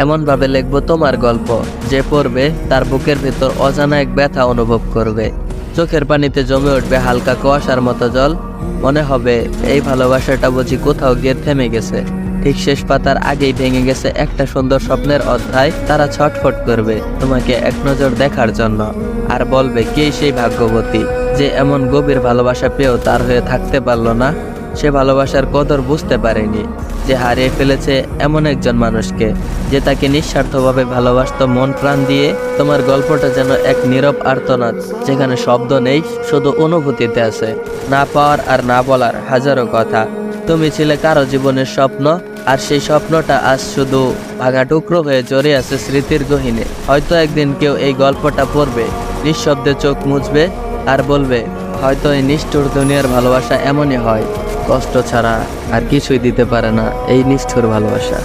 এমন ভাবে লিখবো তোমার গল্প, যে পড়বে তার বুকের ভেতর অজানা এক ব্যথা অনুভব করবে। চোখের পানিতে জমে উঠবে হালকা কুয়াশার মতো জল। মনে হবে এই ভালোবাসাটা বুঝি কোথাও গিয়ে থেমে গেছে, ঠিক শেষ পাতার আগেই ভেঙে গেছে একটা সুন্দর স্বপ্নের অধ্যায়। তারা ছটফট করবে তোমাকে এক নজর দেখার জন্য, আর বলবে কে সেই ভাগ্যবতী যে এমন গভীর ভালোবাসা পেয়েও তার হয়ে থাকতে পারলো না। সে ভালোবাসার কদর বুঝতে পারেনি, যে হারিয়ে ফেলেছে এমন একজন মানুষকে যে তাকে নিঃস্বার্থভাবে ভালোবাসতো মন প্রাণ দিয়ে। তোমার গল্পটা যেন এক নীরব আর্তনাদ, যেখানে শব্দ নেই, শুধু অনুভূতিতে আছে না পাওয়ার আর না বলার হাজারো কথা। তুমি ছিলে কারো জীবনের স্বপ্ন, আর সেই স্বপ্নটা আজ শুধু ভাঙা টুকরো হয়ে জড়িয়ে আছে স্মৃতির গহীনে। হয়তো একদিন কেউ এই গল্পটা পড়বে, নিঃশব্দে চোখ মুছবে আর বলবে, হয়তো এই নিষ্ঠুর দুনিয়ার ভালোবাসা এমনই হয়, কষ্ট ছাড়া আর কিছুই দিতে পারে না এই নিষ্ঠুর ভালোবাসা।